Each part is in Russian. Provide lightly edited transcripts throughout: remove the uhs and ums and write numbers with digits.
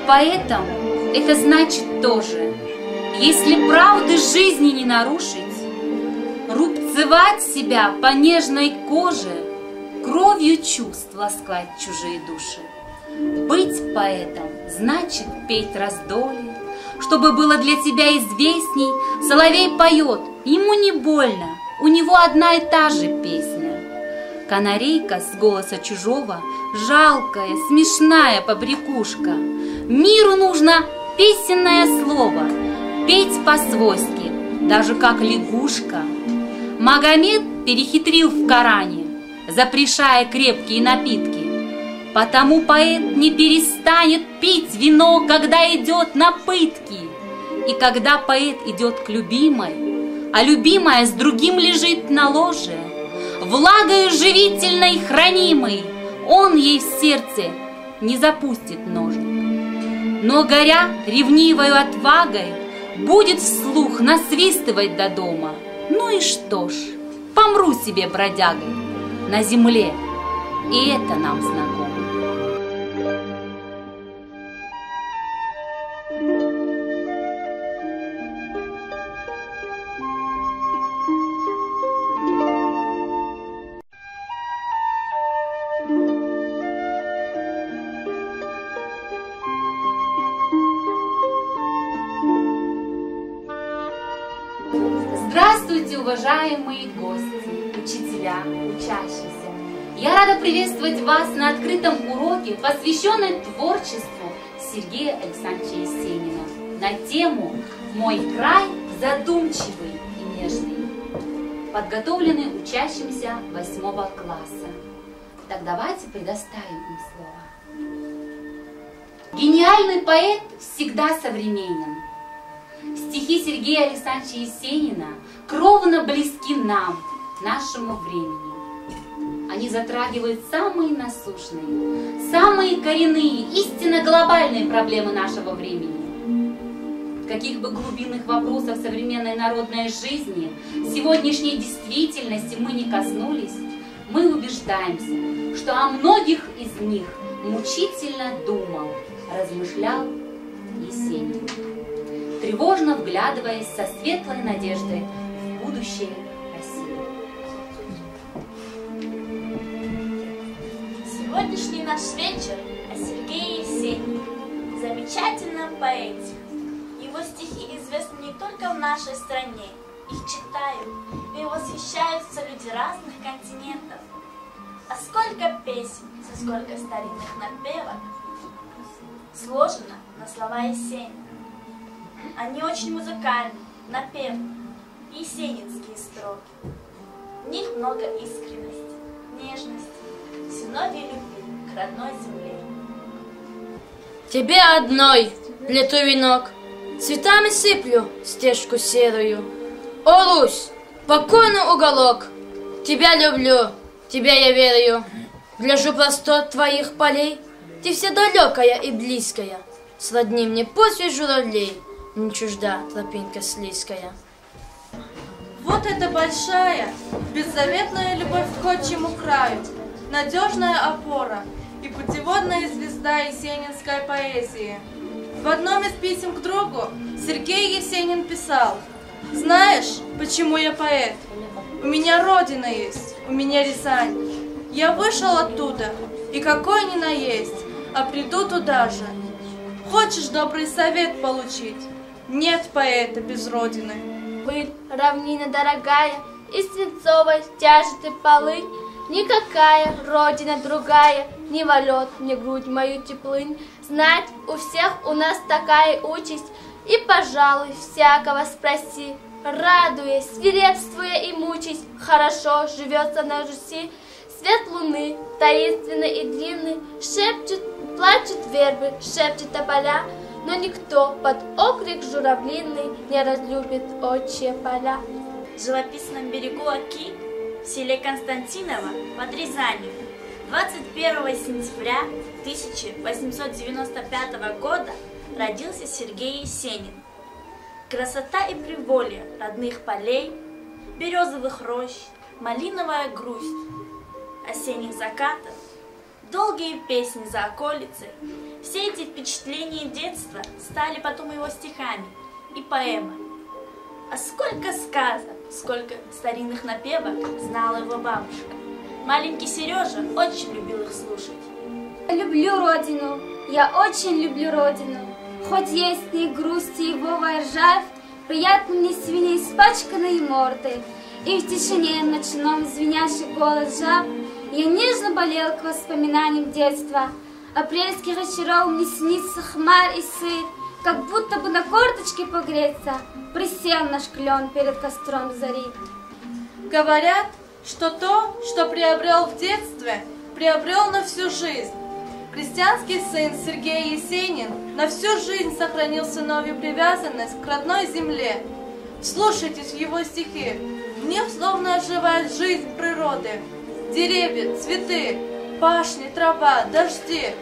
поэтом это значит тоже, если правды жизни не нарушить, рубцевать себя по нежной коже, кровью чувств ласкать чужие души. Быть поэтом значит петь раздолье, чтобы было для тебя известней. Соловей поет, ему не больно, у него одна и та же песня. Канарейка с голоса чужого, жалкая, смешная побрякушка. Миру нужно песенное слово, петь по-свойски, даже как лягушка. Магомед перехитрил в Коране, запрещая крепкие напитки. Потому поэт не перестанет пить вино, когда идет на пытки. И когда поэт идет к любимой, а любимая с другим лежит на ложе, влагою живительной хранимой, он ей в сердце не запустит ножик. Но, горя ревнивою отвагой, будет вслух насвистывать до дома. Ну и что ж, помру себе бродягой на земле, и это нам знакомо. Здравствуйте, уважаемые гости, учителя, учащиеся! Я рада приветствовать вас на открытом уроке, посвященном творчеству Сергея Александровича Есенина на тему «Мой край задумчивый и нежный», подготовленный учащимся 8 класса. Так давайте предоставим им слово. Гениальный поэт всегда современен. Стихи Сергея Александровича Есенина кровно близки нам, нашему времени. Они затрагивают самые насущные, самые коренные, истинно глобальные проблемы нашего времени. Каких бы глубинных вопросов современной народной жизни, сегодняшней действительности мы не коснулись, мы убеждаемся, что о многих из них мучительно думал, размышлял Есенин, тревожно вглядываясь со светлой надеждой в будущее России. Сегодняшний наш вечер о Сергее Есенине, замечательном поэте. Его стихи известны не только в нашей стране, их читают и восхищаются люди разных континентов. А сколько песен, сколько старинных напевок сложено на слова Есенина. Они очень музыкальны, напевны, есенинские строки. В них много искренности, нежности, сыновьей любви к родной земле. Тебе одной плету венок, цветами сыплю стежку серую. О, Русь, покойный уголок, тебя люблю, тебя я верю. Гляжу простор твоих полей, ты вся далекая и близкая. Сродни мне посвять журавлей, не чужда тропинка слизкая. Вот эта большая, беззаветная любовь к отчему краю, надежная опора и путеводная звезда есенинской поэзии. В одном из писем к другу Сергей Есенин писал: «Знаешь, почему я поэт? У меня родина есть, у меня Рязань. Я вышел оттуда, и какой ни наесть, а приду туда же. Хочешь добрый совет получить? Нет поэта без родины». Быль, равнина дорогая, и свинцовой тяжет и полынь, никакая родина другая не валет мне грудь мою теплынь. Знать, у всех у нас такая участь, и, пожалуй, всякого спроси, радуясь, свирепствуя и мучаясь, хорошо живется на Руси. Свет луны, таинственный и длинный, шепчет, плачут вербы, шепчет тополя, но никто под окрик журавлиный не разлюбит отчие поля. В живописном берегу Оки, в селе Константиново под Рязанью, 21 сентября 1895 года родился Сергей Есенин. Красота и приволье родных полей, березовых рощ, малиновая грусть осенних закатов, долгие песни за околицей, Все эти впечатления детства стали потом его стихами и поэмами. А сколько сказок, сколько старинных напевок знала его бабушка. Маленький Сережа очень любил их слушать. Я люблю родину, я очень люблю родину. Хоть есть в ней грусть и ивовая ржавь, приятно мне свиней испачканные морды. И в тишине ночном звенящий голос жаб я нежно болел к воспоминаниям детства. Апрельских вечеров мне снится хмарь и сыр, как будто бы на корточке погреться присел наш клен перед костром зари. Говорят, что то, что приобрел в детстве, приобрел на всю жизнь. Крестьянский сын Сергей Есенин на всю жизнь сохранил сыновью привязанность к родной земле. Вслушайтесь в его стихи. В них словно оживает жизнь природы. Деревья, цветы, пашни, трава, дожди.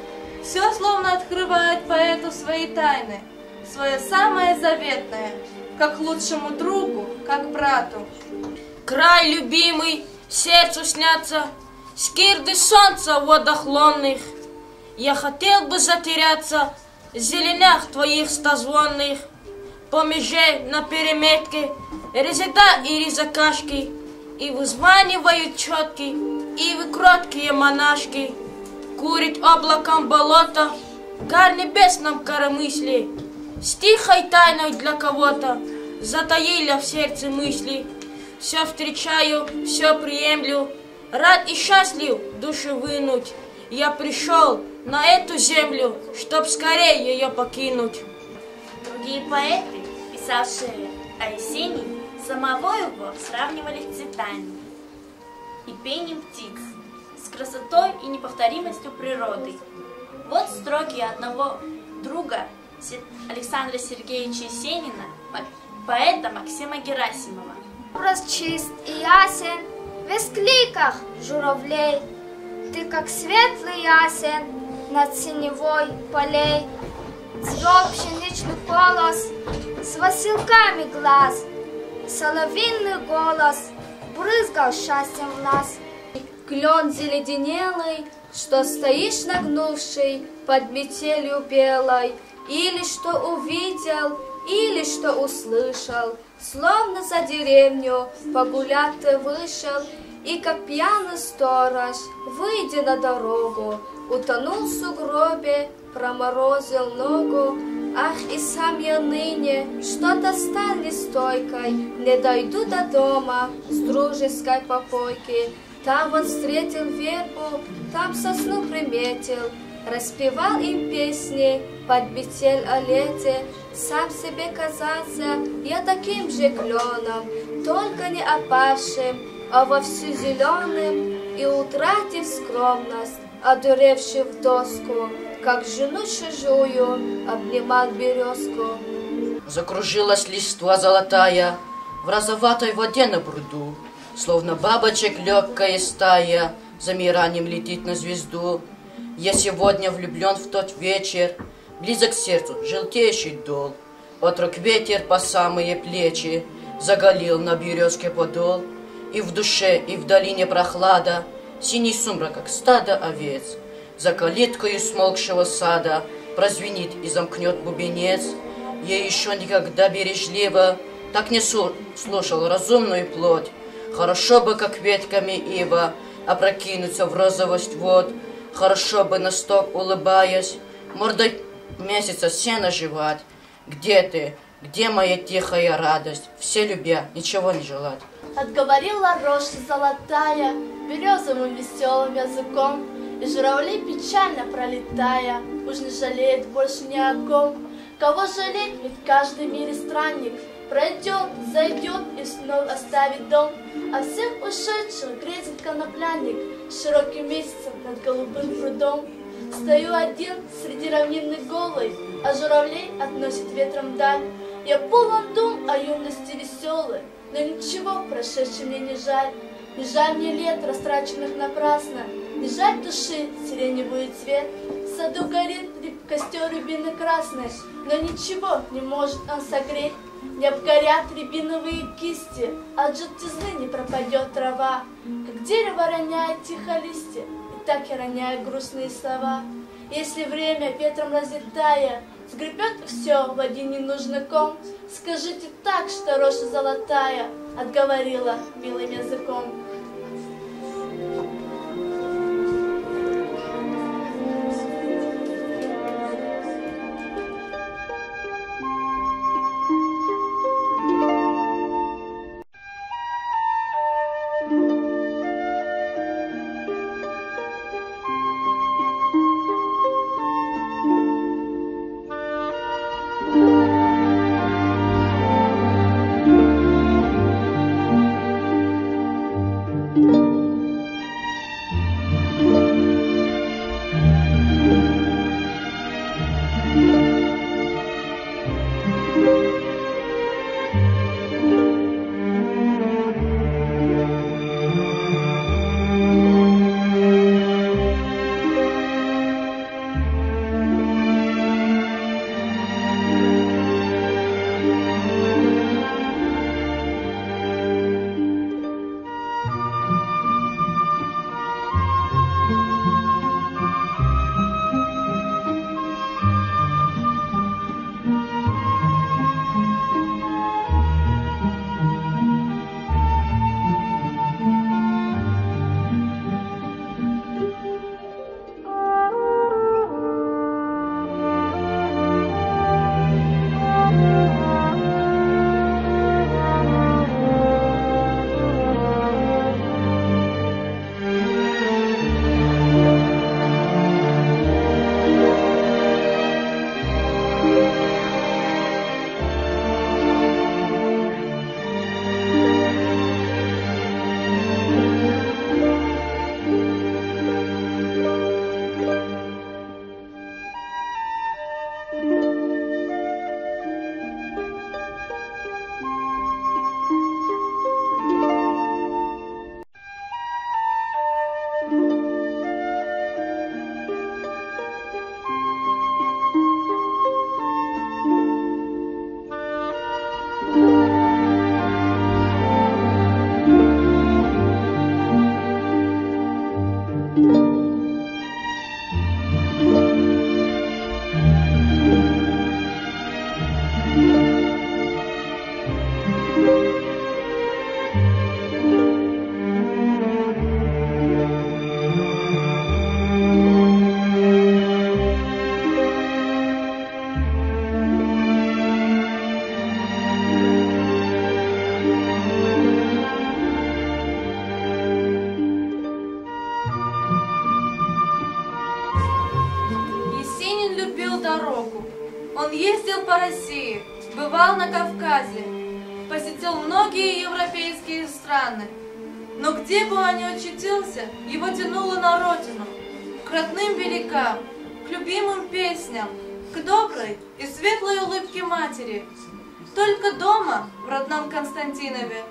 Все словно открывает поэту свои тайны, свое самое заветное, как лучшему другу, как брату. Край любимый, сердцу снятся скирды солнца в водах лунных. Я хотел бы затеряться в зеленях твоих стозвонных, по меже на переметке резеда и резакашки, и вызванивают четки, и вы кроткие монашки. Курить облаком болота, гар небесном коромысли, с тихой тайной для кого-то затаили в сердце мысли. Все встречаю, все приемлю, рад и счастлив душу вынуть. Я пришел на эту землю, чтоб скорее ее покинуть. Другие поэты, писавшие о Есении, самого его сравнивали с цветами и пением птиц, с красотой и неповторимостью природы. Вот строки одного друга Александра Сергеевича Есенина, поэта Максима Герасимова. Образ чист и ясен, в воскликах журавлей. Ты, как светлый ясен, над синевой полей. Цвел пшеничный колос с василками глаз, соловьиный голос брызгал счастьем в нас. Клен заледенелый, что стоишь нагнувший под метелью белой, или что увидел, или что услышал, словно за деревню погулять ты вышел, и как пьяный сторож, выйдя на дорогу, утонул в сугробе, проморозил ногу. Ах, и сам я ныне что-то стал нестойкой, не дойду до дома с дружеской попойки. Там он встретил вербу, там сосну приметил, распевал им песни под метель о лете. Сам себе казался я таким же кленом, только не опавшим, а вовсю зеленым, и утратив скромность, одуревший в доску, как жену чужую обнимал березку. Закружилась листва золотая в розоватой воде на пруду, словно бабочек легкая стая замиранием летит на звезду. Я сегодня влюблен в тот вечер, близок к сердцу желтеющий дол. Отрок ветер по самые плечи заголил на березке подол. И в душе, и в долине прохлада, синий сумрак, как стадо овец. За калиткою смолкшего сада прозвенит и замкнет бубенец. Я еще никогда бережливо так не слушал разумную плоть. Хорошо бы, как ветками ива, опрокинуться в розовость вод. Хорошо бы на сток, улыбаясь, мордой месяца сено жевать. Где ты? Где моя тихая радость? Все любя, ничего не желать. Отговорила рожь золотая березовым веселым языком, и журавли, печально пролетая, уж не жалеет больше ни о ком. Кого жалеть, ведь каждый в мире странник пройдет, зайдет и снова оставит дом. А всех ушедших грезит конопляник широким месяцем над голубым прудом. Стою один среди равнины голой, а журавлей относит ветром вдаль. Я полон дум о юности веселой, но ничего прошедшем мне не жаль. Не жаль мне лет, растраченных напрасно, не жаль души сиреневый цвет. В саду горит костер рябины красной, но ничего не может он согреть. Не обгорят рябиновые кисти, от желтизны не пропадет трава. Как дерево роняет тихо листья, и так я роняю грустные слова. Если время ветром разлетая сгребет все в один ненужный ком, скажите так, что рожа золотая отговорила милым языком. Он ездил по России, бывал на Кавказе, посетил многие европейские страны. Но где бы он ни очутился, его тянуло на родину, к родным берегам, к любимым песням, к доброй и светлой улыбке матери. Только дома, в родном Константинове,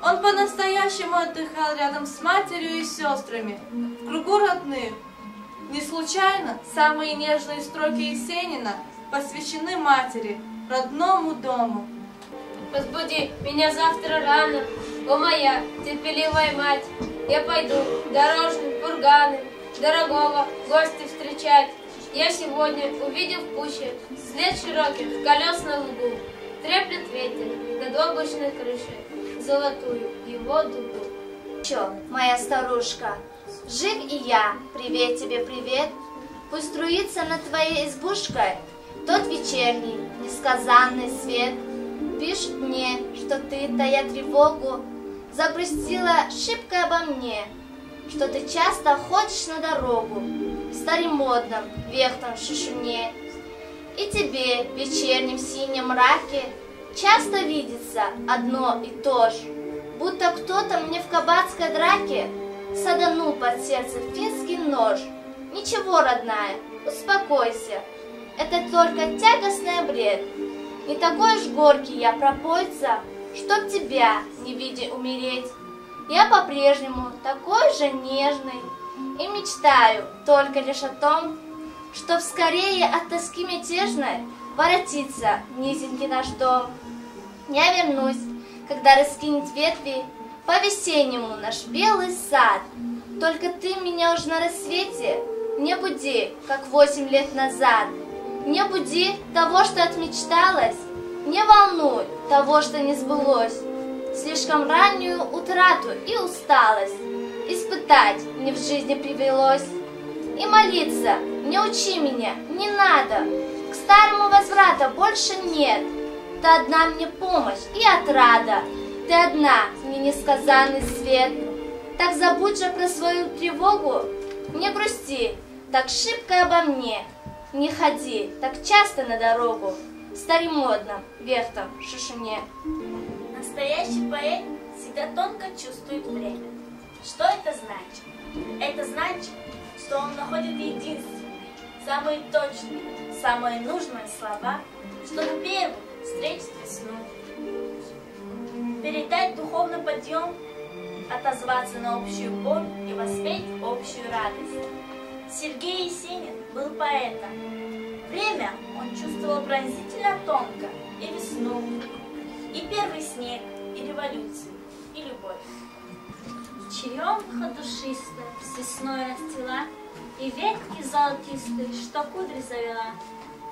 он по-настоящему отдыхал рядом с матерью и сестрами, в кругу родных. Не случайно самые нежные строки Есенина посвящены матери, родному дому. Разбуди меня завтра рано, о моя терпеливая мать. Я пойду дорожным курганом дорогого гостя встречать. Я сегодня увидел в пуще след широких колес на лугу. Треплет ветер над облачной крышей золотую его дугу. Чё, моя старушка, жив и я, привет тебе, привет. Пусть струится над твоей избушкой тот вечерний, несказанный свет. Пишут мне, что ты, тая тревогу, загрустила шибко обо мне, что ты часто ходишь на дорогу в старомодном вехтом шишуне. И тебе в вечернем синем мраке часто видится одно и то же, будто кто-то мне в кабацкой драке саданул под сердце финский нож. Ничего, родная, успокойся, это только тягостный бред. Не такой уж горький я пропойца, чтоб тебя не видя умереть. Я по-прежнему такой же нежный и мечтаю только лишь о том, чтоб скорее от тоски мятежной воротиться в низенький наш дом. Я вернусь, когда раскинет ветви по-весеннему наш белый сад. Только ты меня уж на рассвете Не буди, как 8 лет назад. Не буди того, что отмечталось. Не волнуй того, что не сбылось. Слишком раннюю утрату и усталость испытать мне в жизни привелось. И молиться не учи меня, не надо. К старому возврата больше нет. Ты одна мне помощь и отрада. Ты одна мне несказанный свет. Так забудь же про свою тревогу. Не грусти так шибко обо мне. Не ходи так часто на дорогу в старомодном вертом шишине. Настоящий поэт всегда тонко чувствует время. Что это значит? Это значит, что он находит единственные, самые точные, самые нужные слова, чтобы первым встретить весну. Передать духовный подъем, отозваться на общую боль и воспеть общую радость. Сергей Есенин был поэтом. Время он чувствовал пронзительно тонко, и весну, и первый снег, и революцию, и любовь. Черемуха душистая с весной расцвела, и ветки золотистые, что кудри завела.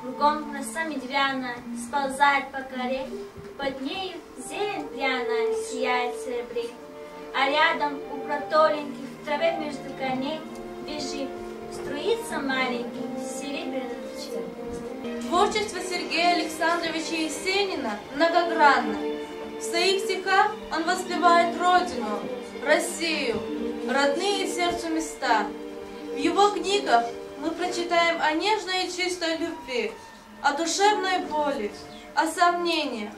Кругом роса медвяная сползает по коре, под нею зелень пряная сияет в серебре. А рядом у протоленьких в траве между корней бежит, струится маленький серебряный ручей. Творчество Сергея Александровича Есенина многогранно. В своих стихах он воспевает Родину, Россию, родные сердцу места. В его книгах мы прочитаем о нежной и чистой любви, о душевной боли, о сомнениях,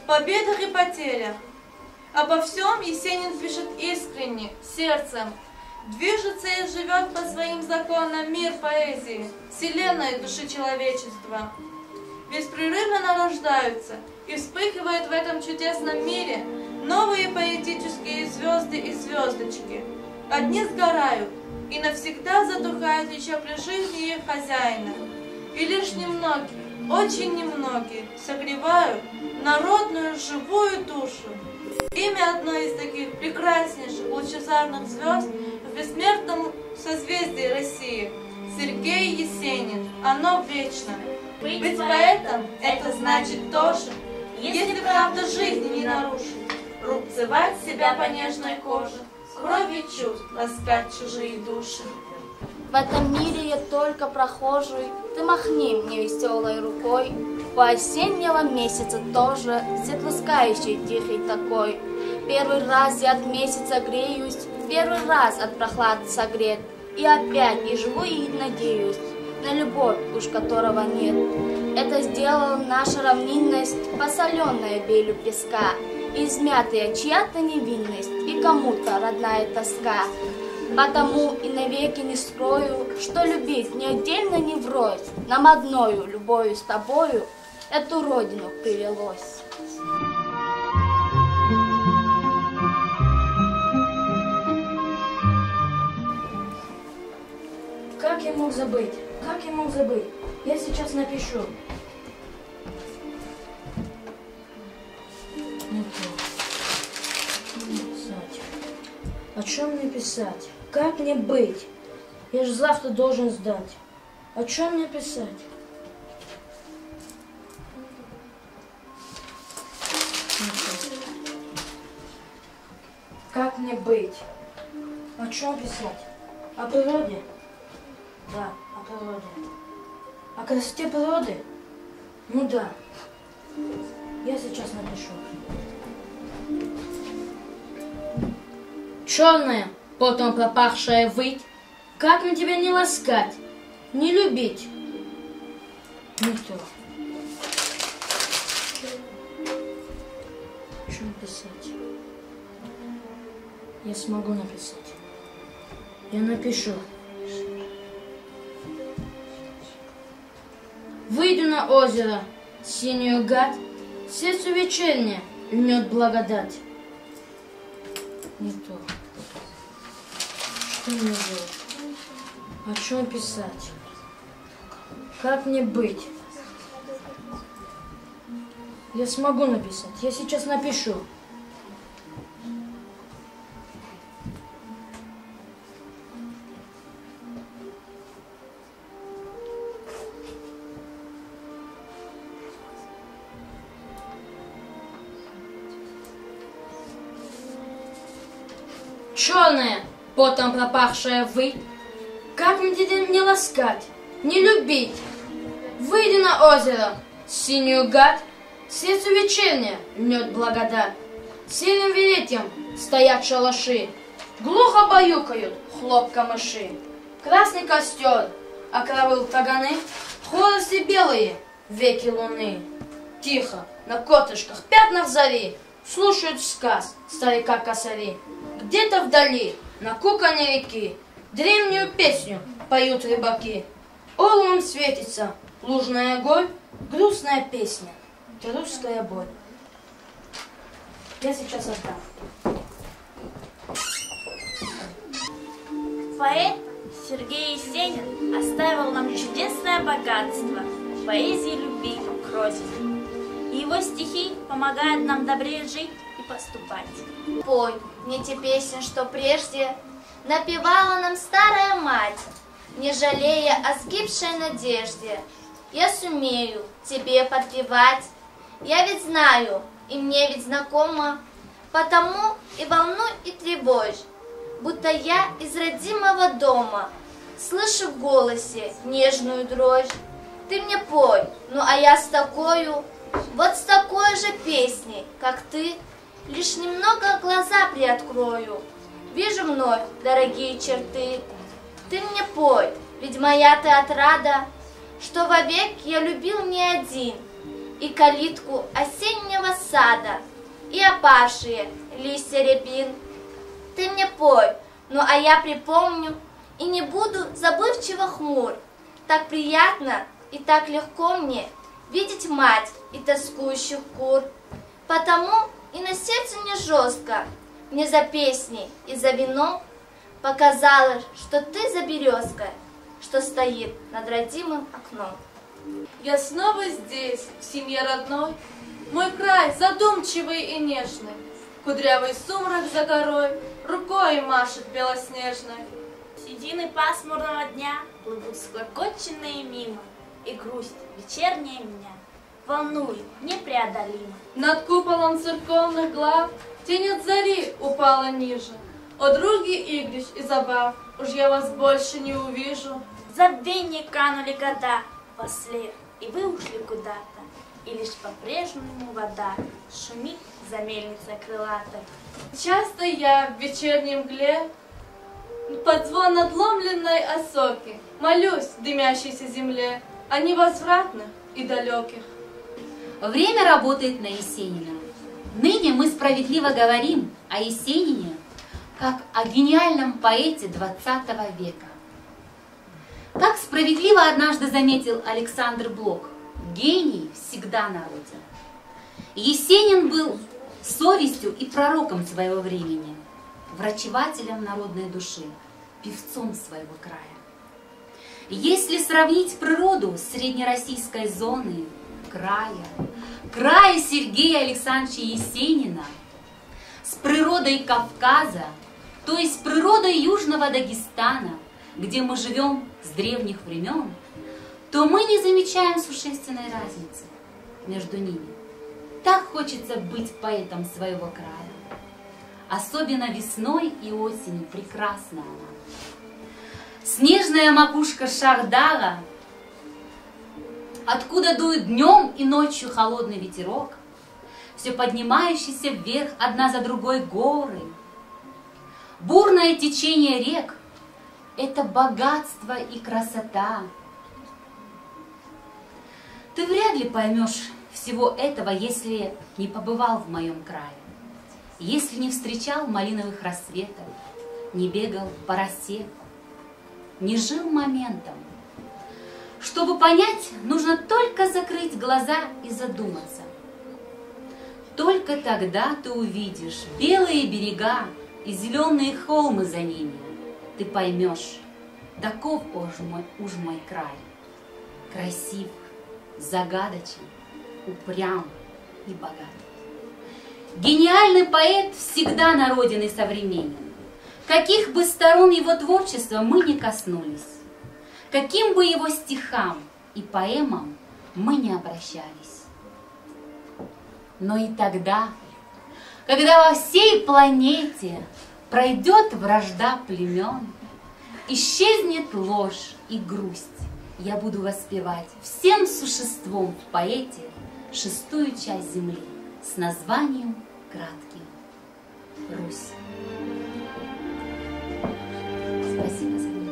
победах и потерях. Обо всем Есенин пишет искренне, сердцем. Движется и живет по своим законам мир поэзии, вселенной души человечества. Беспрерывно нарождаются и вспыхивают в этом чудесном мире новые поэтические звезды и звездочки. Одни сгорают и навсегда затухают еще при жизни их хозяина. И лишь немногие, очень немногие, согревают народную живую душу. Имя одной из таких прекраснейших лучезарных звезд в бессмертном созвездии России — Сергей Есенин. Оно вечно. Быть поэтом — это значит тоже, если правда жизни не нарушить, рубцевать себя по нежной коже, кровью чувств ласкать чужие души. В этом мире я только прохожий, ты махни мне веселой рукой. По осеннего месяца тоже, светлускающий тихий такой. Первый раз я от месяца греюсь, первый раз от прохлады согрет. И опять и живу, и надеюсь на любовь, уж которого нет. Это сделала наша равнинность, посоленная белью песка, измятая чья-то невинность и кому-то родная тоска. Потому и навеки не скрою, что любить ни отдельно, ни врозь, нам одною любовью с тобою эту родину привелось. Как я мог забыть? Как я мог забыть? Я сейчас напишу. О чем мне писать? Как мне быть? Я же завтра должен сдать. О чем мне писать? Как мне быть? О чем писать? О природе? Да, о природе. О красоте природы? Ну да. Я сейчас напишу. Черная, потом пропахшая выть, как мне тебя не ласкать, не любить? Никто. О чем писать? Я смогу написать. Я напишу. Выйду на озеро, синюю гать, сердцу вечернее льнет благодать. Не то. Что мне делать? О чем писать? Как мне быть? Я смогу написать. Я сейчас напишу. Черная, потом пропахшая выйдь. Как мне теперь не ласкать, не любить? Выйди на озеро, синюю гад, сердцу вечерняя льнет благодать. Серым веретьем стоят шалаши, глухо баюкают хлопка мыши. Красный костер окровыл каганы, хвосты белые веки луны. Тихо, на котышках, пятнах зари, слушают сказ старика-косари. Где-то вдали, на куконе реки, древнюю песню поют рыбаки. Орлом светится лужная горь, грустная песня, русская боль. Я сейчас отдам. Поэт Сергей Есенин оставил нам чудесное богатство поэзии любви к родине. И его стихи помогают нам добрее жить и поступать. Пой мне те песни, что прежде напевала нам старая мать, не жалея о сгибшей надежде. Я сумею тебе подпевать, я ведь знаю, и мне ведь знакомо, потому и волнуй, и тревожь, будто я из родимого дома слышу в голосе нежную дрожь. Ты мне пой, ну а я с такою, вот с такой же песней, как ты, лишь немного глаза приоткрою, вижу вновь дорогие черты. Ты мне пой, ведь моя ты отрада, что вовек я любил не один, и калитку осеннего сада, и опавшие листья рябин. Ты мне пой, ну а я припомню, и не буду забывчиво хмур. Так приятно и так легко мне видеть мать и тоскующих кур. Потому и на сердце не жестко, мне за песней и за вином показалось, что ты за березкой, что стоит над родимым окном. Я снова здесь, в семье родной, мой край задумчивый и нежный. Кудрявый сумрак за горой рукой машет белоснежной. Седины пасмурного дня плывут склокоченные мимо, и грусть вечерняя меня волнует непреодолимо. Над куполом церковных глав тень от зари упала ниже. О, други игрищ и забав, уж я вас больше не увижу. В забвенье канули года послед, и вы ушли куда-то, и лишь по-прежнему вода шумит за мельницей крылатой. Часто я в вечернем мгле под звон надломленной осоки молюсь дымящейся земле о невозвратных и далеких. Время работает на Есенина. Ныне мы справедливо говорим о Есенине как о гениальном поэте XX века. Как справедливо однажды заметил Александр Блок, гений всегда народен. Есенин был совестью и пророком своего времени, врачевателем народной души, певцом своего края. Если сравнить природу среднероссийской зоны, края Сергея Александровича Есенина с природой Кавказа, то есть природой Южного Дагестана, где мы живем с древних времен, то мы не замечаем существенной разницы между ними. Так хочется быть поэтом своего края. Особенно весной и осенью прекрасна она. Снежная макушка Шардара, откуда дует днем и ночью холодный ветерок, все поднимающиеся вверх одна за другой горы. Бурное течение рек — это богатство и красота. Ты вряд ли поймешь всего этого, если не побывал в моем крае, если не встречал малиновых рассветов, не бегал по росе, не жил моментом. Чтобы понять, нужно только закрыть глаза и задуматься. Только тогда ты увидишь белые берега и зеленые холмы за ними. Ты поймешь, таков уж мой край. Красив, загадочен, упрям и богат. Гениальный поэт всегда народен и современен. Каких бы сторон его творчества мы ни коснулись, каким бы его стихам и поэмам мы не обращались. Но и тогда, когда во всей планете Пройдет вражда племен, исчезнет ложь и грусть. Я буду воспевать всем существом в поэте 6-ю часть земли с названием кратким «Русь». Спасибо за внимание.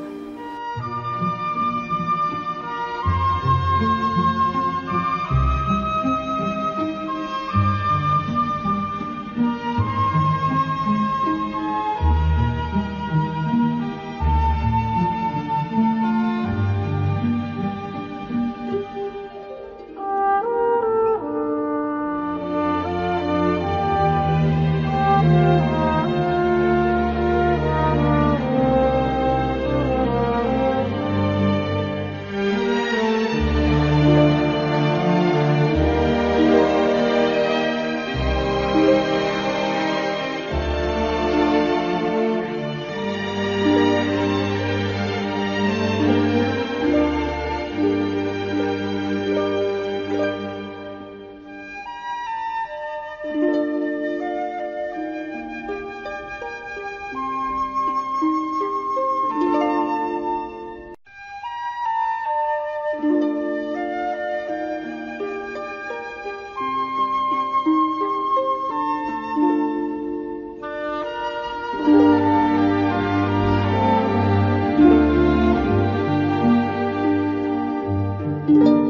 Thank you.